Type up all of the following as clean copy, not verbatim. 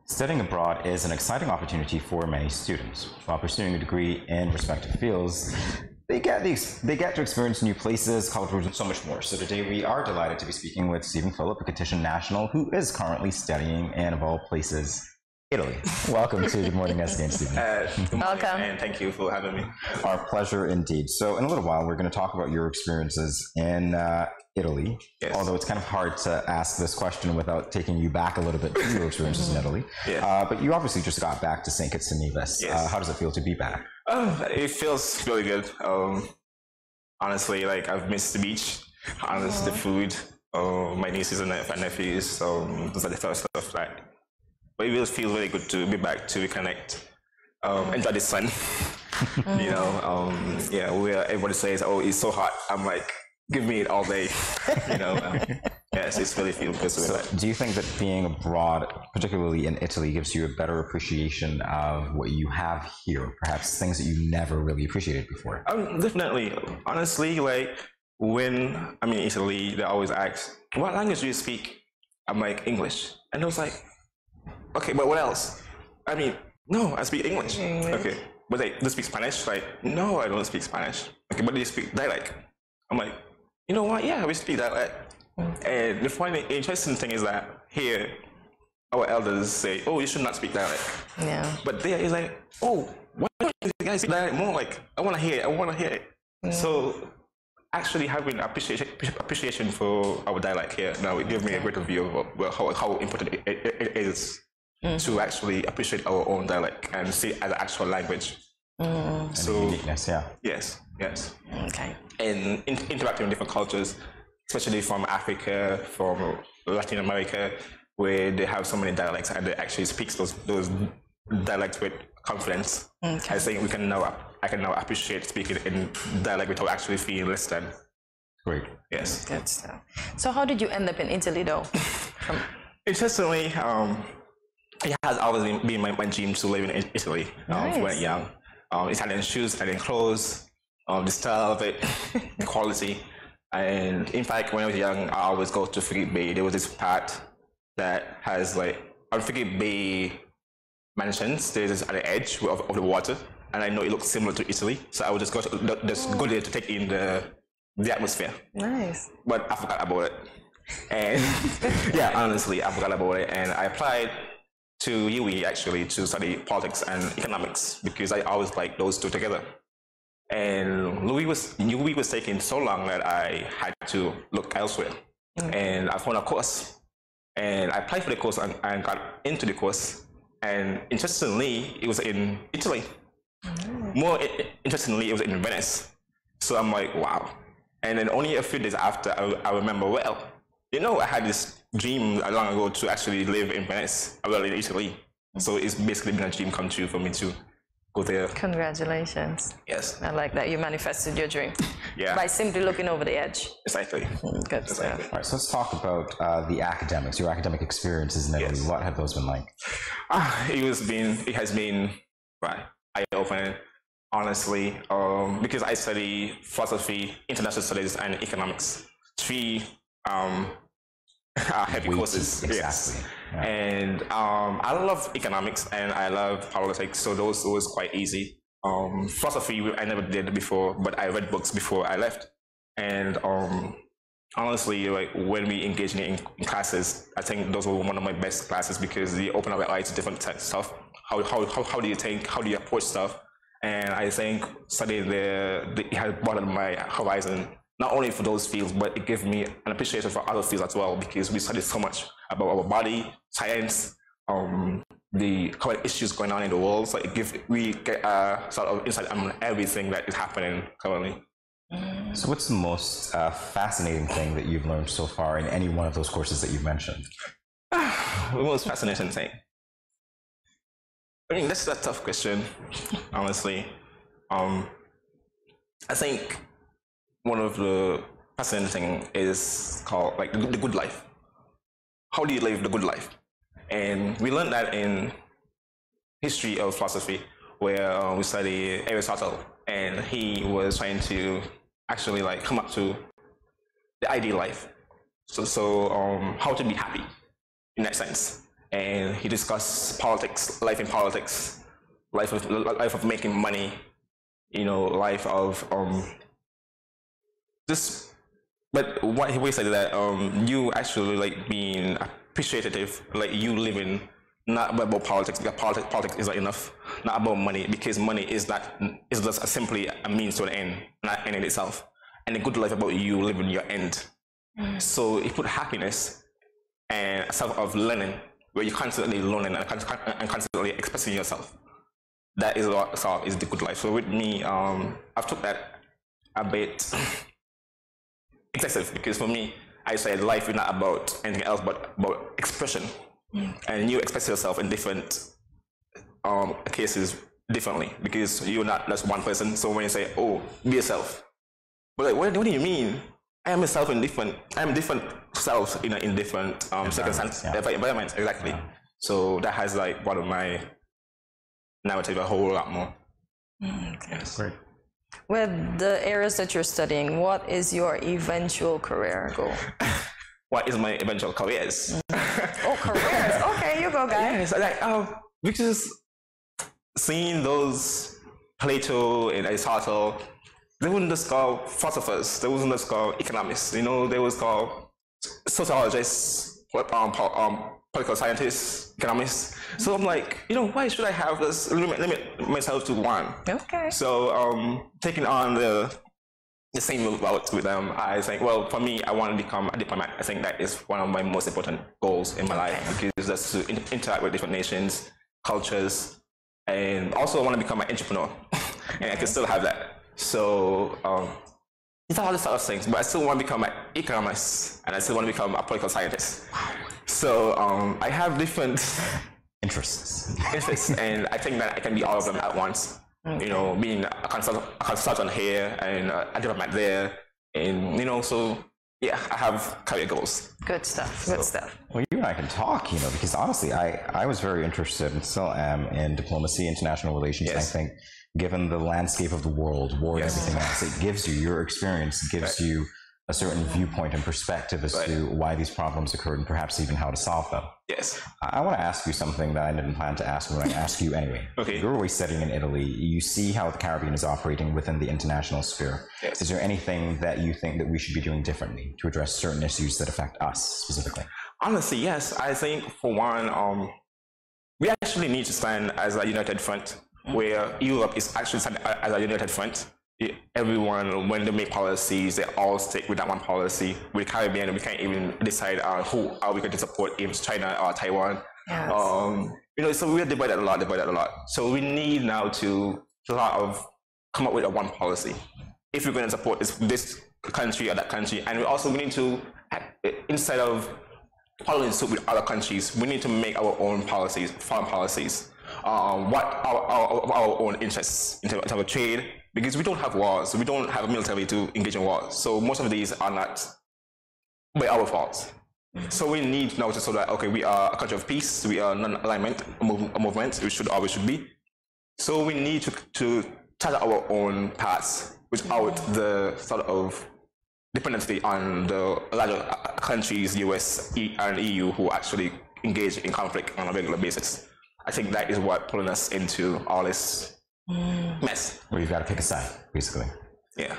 Studying abroad is an exciting opportunity for many students. While pursuing a degree in respective fields, they get to experience new places, cultures, and so much more. So today we are delighted to be speaking with Steven Phillip, a Kittitian national who is currently studying in, of all places, Italy. Welcome to Good Morning SKN, Steven. Welcome. And thank you for having me. Our pleasure indeed. So in a little while, we're going to talk about your experiences in Italy. Yes. Although it's kind of hard to ask this question without taking you back a little bit to your experiences in Italy. Yeah. But you obviously just got back to St. Kitts and Nevis. Yes. How does it feel to be back? It feels really good. Honestly, like I've missed the beach, the food, my nieces and nephews. Those are the first stuff that. But it will feel really good to be back, to reconnect, enjoy the sun. Yeah, where everybody says, "Oh, it's so hot." I'm like, give me it all day. Yes, it's really feel good. So, do you think that being abroad, particularly in Italy, gives you a better appreciation of what you have here? Perhaps things that you never really appreciated before. Definitely. Honestly, like when I'm in Italy, they always ask, "What language do you speak?" I'm like, English, and I was like, okay, but what else? I mean, no, I speak English. Okay, but they do speak Spanish? Like, no, I don't speak Spanish. Okay, but they speak dialect. I'm like, you know what? Yeah, we speak dialect. And the funny, interesting thing is that here, our elders say, oh, you should not speak dialect. Yeah. But there is like, oh, why don't you guys speak dialect more? Like, I want to hear it. I want to hear it. So actually having appreciation for our dialect here now, it gives me a greater view of how important it is to actually appreciate our own dialect and see it as an actual language. So uniqueness, yeah. Yes. Okay. And interacting with different cultures, especially from Africa, from Latin America, where they have so many dialects and they actually speak those dialects with confidence. Okay. I think I can now appreciate speaking in dialect without actually feeling less than. Great. Yes. Good stuff. So how did you end up in Italy though? Interestingly, it has always been my dream to live in Italy Nice. when young. Italian shoes, Italian clothes, the style of it, the quality. And in fact, when I was young, I always go to Frigate Bay. There was this part that has like, on Frigate Bay mansions, there's this at the edge of the water. And I know it looks similar to Italy. So I would just go there to take in the atmosphere. Nice. But I forgot about it. And yeah, honestly, I forgot about it. And I applied to UE actually to study politics and economics because I always liked those two together. And UE was taking so long that I had to look elsewhere. And I found a course. And I applied for the course and got into the course. And interestingly, it was in Italy. More interestingly, it was in Venice. So I'm like, wow. And then only a few days after, I remember, well, I had this dream long ago to actually live in Venice, well, in Italy. So it's basically been a dream come true for me to go there. Congratulations. Yes. I like that you manifested your dream. Yeah. By simply looking over the edge. Exactly. Good stuff. All right, so let's talk about the academics, your academic experiences in Italy. Yes. What have those been like? It has been eye-opening, honestly, because I study philosophy, international studies, and economics. Three heavy courses. Exactly. Yes. Yeah. And I love economics and I love politics, so those was quite easy. Philosophy I never did before, but I read books before I left. And honestly, like when we engage in classes, I think those were one of my best classes because they open up my eyes to different types of stuff. How do you think? How do you approach stuff? And I think studying it has broadened my horizon. Not only for those fields, but it gave me an appreciation for other fields as well because we studied so much about our body, science, the current issues going on in the world. So we get a sort of insight on everything that is happening currently. So what's the most fascinating thing that you've learned so far in any one of those courses that you've mentioned? The most fascinating thing? I mean, that's a tough question, honestly. I think one of the fascinating things is called like the good life. How do you live the good life? And we learned that in history of philosophy, where we study Aristotle, and he was trying to actually like come up to the ideal life. So how to be happy in that sense. and he discussed politics, life in politics, life of making money, life of just. But what he always said that you actually like being appreciative, like you living not about politics, because politics is not enough, not about money, because money is just simply a means to an end, not an end in itself. And the good life about you living your end. So he put happiness and a self of learning, where you're constantly learning and constantly expressing yourself. That is what is the good life. So with me, I've took that a bit excessive, because for me, I said life is not about anything else but about expression. And you express yourself in different cases differently, because you're not just one person. So when you say, oh, be yourself, but like, what do you mean? I am myself in different selves in different circumstances, environments, exactly. Yeah. So that has like one of my narrative a whole lot more. Okay. Great. With the areas that you're studying, what is your eventual career goal? What is my eventual careers? Oh, careers. Okay, you go, guys. Yes, because seeing those Plato and Aristotle, they wouldn't just call philosophers, they wouldn't just call economists, they was called sociologists, political scientists, economists. So I'm like, why should I have this limit myself to one? Okay. So taking on the same route with them, I think, well, for me, I want to become a diplomat. I think that is one of my most important goals in my life, because that's to interact with different nations, cultures, and also I want to become an entrepreneur, and I can still have that. So it's all these other things, but I still want to become an economist, and I still want to become a political scientist. So I have different interests, and I think that I can be all of them at once. Being a consultant here and a diplomat there, and so yeah, I have career goals. Good stuff. Good stuff. Well, you and I can talk, because honestly, I was very interested and still am in diplomacy, international relations. Yes. And I think, given the landscape of the world, war and everything else, it gives you your experience, gives you a certain viewpoint and perspective as to why these problems occurred and perhaps even how to solve them. Yes. I want to ask you something that I didn't plan to ask, but I'm going to ask you anyway. Okay. You're always studying in Italy. You see how the Caribbean is operating within the international sphere. Yes. Is there anything that you think that we should be doing differently to address certain issues that affect us specifically? Honestly, yes. I think, for one, we actually need to stand as a united front, where Europe is actually standing as a united front. Everyone, when they make policies, they all stick with that one policy. With the Caribbean, we can't even decide who are we going to support, if it's China or Taiwan. Yes. So we're divided a lot. So we need now to come up with a one policy. If we're going to support this country or that country, and we need to, instead of following suit with other countries, we need to make our own policies, foreign policies. What our own interests in terms of trade, because we don't have wars, we don't have a military to engage in wars. So most of these are not by our fault. So we need now to show that, okay, we are a country of peace, we are non-alignment, a movement, we should always be. So we need to chart our own paths without the sort of dependency on the larger countries, US and EU, who actually engage in conflict on a regular basis. I think that is what pulling us into all this mess. Where you've got to pick a side, basically. Yeah.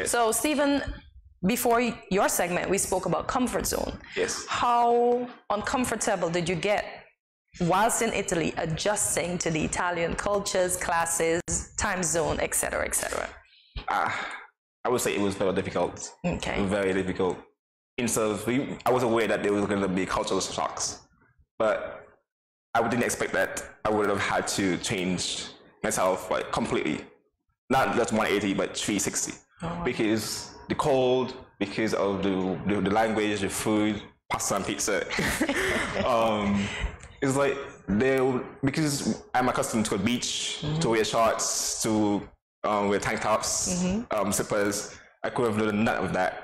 So, Steven, before your segment, we spoke about comfort zone. Yes. How uncomfortable did you get whilst in Italy adjusting to the Italian cultures, classes, time zone, etc., etc.? I would say it was very difficult. Okay. Very difficult. I was aware that there was going to be cultural shocks, but I didn't expect that I would have had to change myself completely. Not just 180, but 360. Because the cold, because of the language, the food, pasta and pizza. It's like, because I'm accustomed to a beach, to wear shorts, to wear tank tops, slippers, I couldn't have done none of that.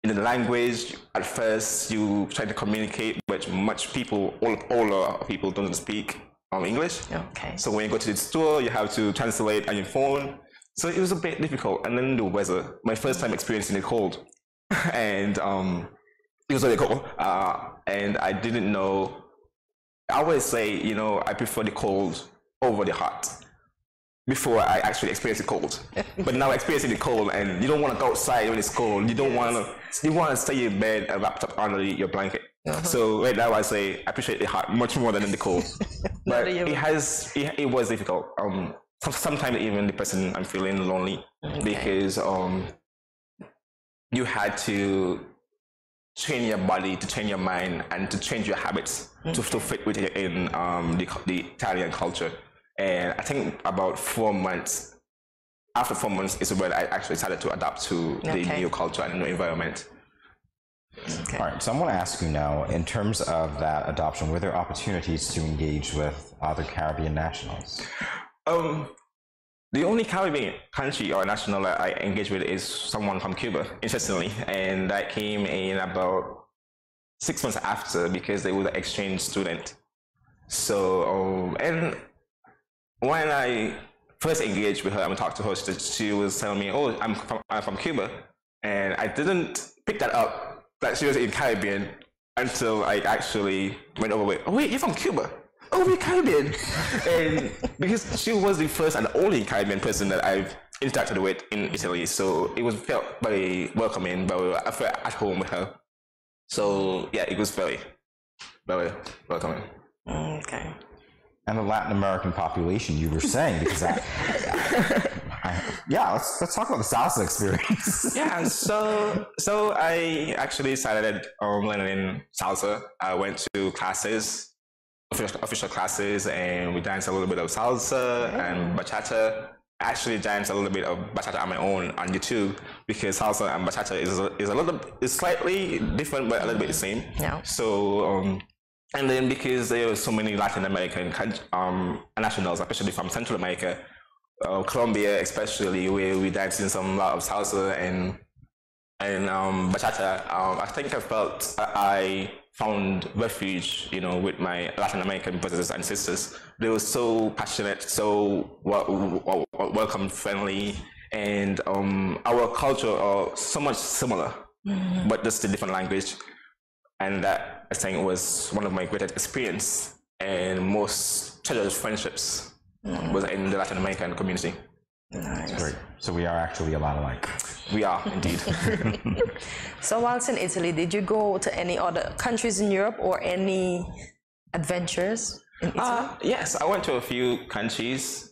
In the language, at first, you try to communicate, but all people don't speak English. Okay. So when you go to the store, you have to translate on your phone. So it was a bit difficult. And then the weather, my first time experiencing the cold. And it was really cold. And I didn't know I always say, you know, I prefer the cold over the hot before I actually experience the cold. But now experiencing the cold, and you don't want to go outside when it's cold. You don't want to. You want to stay in bed and wrapped up under your blanket. So right now I say I appreciate the hot much more than the cold. But it was difficult. Sometimes even the person I'm feeling lonely because you had to train your body, to train your mind, and to change your habits to fit with it in the Italian culture. And I think about 4 months, after 4 months is when I actually started to adapt to the new culture and the new environment. All right, so I'm going to ask you now, in terms of that adoption, were there opportunities to engage with other Caribbean nationals? The only Caribbean country or national that I engaged with is someone from Cuba, interestingly, and that came in about 6 months after because they were an exchange student. So, and when I first engaged with her and talked to her, she was telling me, "Oh, I'm from Cuba," and I didn't pick that up that she was in Caribbean until I actually went over with, "Oh wait, you're from Cuba? Oh, we're Caribbean." And because she was the first and only Caribbean person that I've interacted with in Italy, so it was felt very welcoming, very I felt at home with her. So yeah, it was very, very welcoming. Okay. And the Latin American population, you were saying, because that, yeah, let's talk about the salsa experience. Yeah, so I actually started learning salsa. I went to classes, official classes, and we danced a little bit of salsa and bachata. I actually danced a little bit of bachata on my own on YouTube because salsa and bachata is slightly different, but a little bit the same. Yeah. So. And then because there were so many Latin American nationals, especially from Central America, Colombia especially, where we danced in some lot of salsa and bachata, I think I felt I found refuge, you know, with my Latin American brothers and sisters. They were so passionate, so welcome, friendly, and our culture are so much similar, but just a different language. And that, I think, was one of my greatest experience and most treasured friendships was in the Latin American community. Nice. Great. So we are actually a lot alike. We are, indeed. So whilst in Italy, did you go to any other countries in Europe or any adventures in Italy? Yes, I went to a few countries.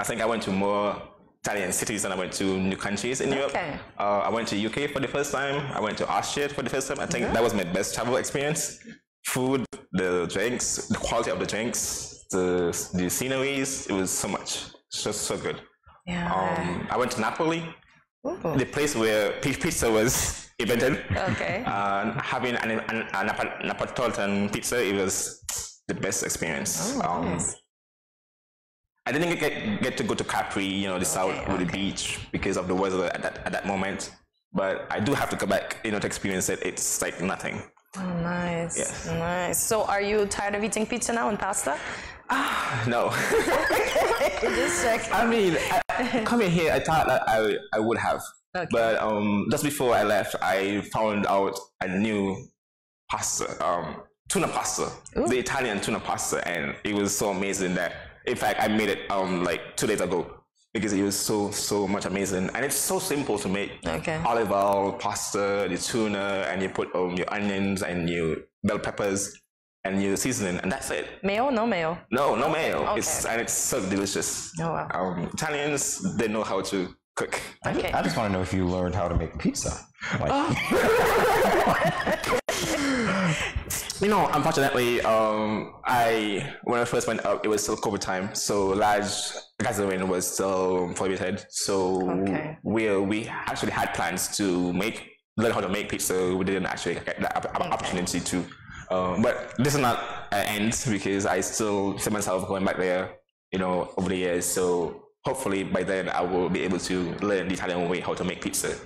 I think I went to more Italian cities than I went to new countries in Europe. I went to UK for the first time. I went to Austria for the first time. I think that was my best travel experience. Food, the drinks, the quality of the drinks, the sceneries, it was so much. It's just so good. Yeah. I went to Napoli, the place where pizza was invented. Okay. Having a Napolitan pizza, it was the best experience. Nice. I didn't get to go to Capri, you know, the south with the beach because of the weather at that moment. But I do have to go back, you know, to experience it. It's like nothing. Oh, nice. Yes. Nice. So are you tired of eating pizza now and pasta? No. Just check. I mean, coming here, I thought that I would have. Okay. But just before I left, I found out a new pasta, tuna pasta, the Italian tuna pasta. And it was so amazing that, in fact, I made it like 2 days ago because it was so much amazing, and it's so simple to make. Okay. Olive oil, pasta, the tuna, and you put your onions and your bell peppers and your seasoning, and that's it. Mayo? No mayo. No mayo. Okay. It's so delicious. Oh wow. Italians, they know how to cook. Okay. I just want to know if you learned how to make pizza. Like. You know, unfortunately, when I first went up, it was still COVID time, so large gathering was still prohibited. So we actually had plans to learn how to make pizza. We didn't actually get that opportunity to. But this is not an end because I still see myself going back there, you know, over the years. So hopefully by then I will be able to learn the Italian way how to make pizza,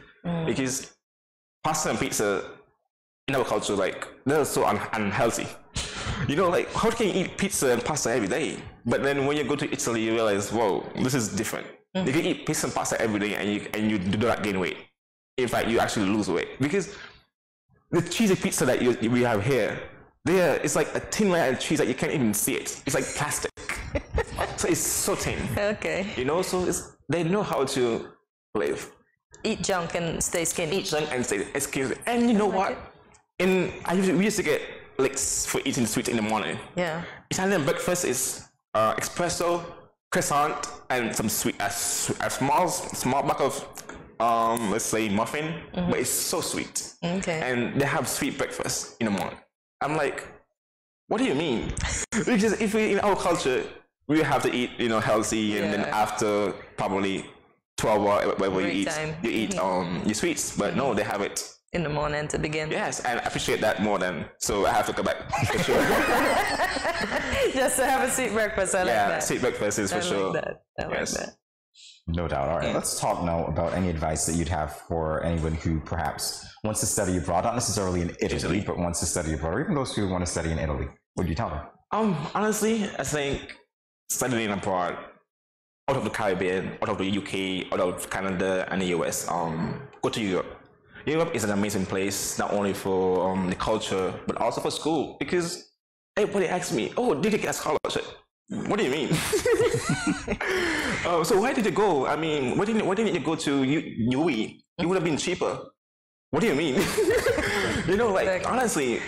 because pasta and pizza in our culture, like, they're so unhealthy. You know, like, how can you eat pizza and pasta every day? But then when you go to Italy, you realize, whoa, this is different. You can eat pizza and pasta every day and you do not gain weight. In fact, you actually lose weight. Because the cheesy pizza that we have here it's like a thin layer of cheese that you can't even see it. It's like plastic. So it's so thin. Okay. You know, so they know how to live. Eat junk and stay skinny. Eat junk and stay skinny. And you know what? We used to get licks for eating sweets in the morning. Yeah. Italian breakfast is espresso, croissant, and some sweet, a small bag of let's say muffin, but it's so sweet. Okay. And they have sweet breakfast in the morning. I'm like, what do you mean? Because if we in our culture we have to eat, healthy, and then after probably 12 hours, whatever you eat your sweets. But no, they have it in the morning to begin. Yes, and I appreciate that more than, so I have to go back for sure. Just to have a sweet breakfast, I like that. Yeah, sweet breakfast is for sure. I like that. No doubt. All right, let's talk now about any advice that you'd have for anyone who perhaps wants to study abroad, not necessarily in Italy, but wants to study abroad, or even those who want to study in Italy. What do you tell them? Honestly, I think studying abroad, out of the Caribbean, out of the UK, out of Canada and the US, go to Europe. Europe is an amazing place, not only for the culture, but also for school. Because everybody asks me, "Oh, did you get a scholarship?" What do you mean? So why did you go? I mean, why didn't you go to UE? It would have been cheaper. What do you mean? Honestly,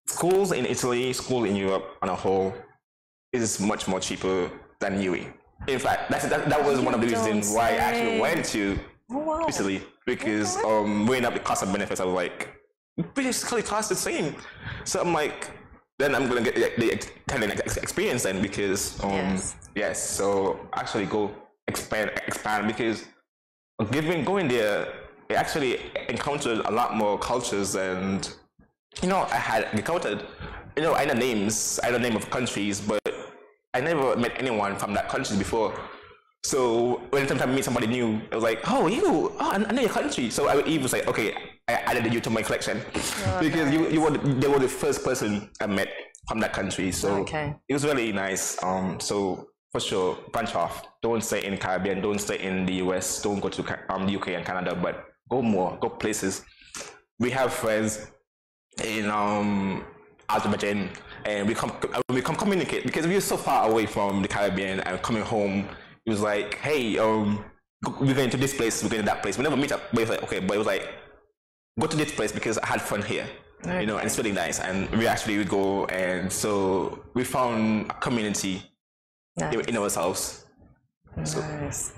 schools in Italy, school in Europe on a whole, is much more cheaper than UE. In fact, that was one of the reasons why I actually went to Italy, because weighing up the cost and benefits, I was like, basically cost the same. So I'm like, then I'm gonna get the Italian experience then, because yes. So actually go expand because going there, I actually encountered a lot more cultures, and I had encountered, I know the name of countries, but I never met anyone from that country before. So when I meet somebody new, I was like, I know your country. So I would even say, okay, I added you to my collection, because they were the first person I met from that country. So it was really nice. So for sure, branch off. Don't stay in the Caribbean. Don't stay in the US. Don't go to the UK and Canada, but go places. We have friends in Azerbaijan, and we come communicate, because we were so far away from the Caribbean, and coming home, it was like, hey, we're going to this place, we're going to that place. We never meet up, but it was like, okay, but it was like, go to this place because I had fun here, and it's really nice. And we actually would go, and so we found a community in ourselves. Nice.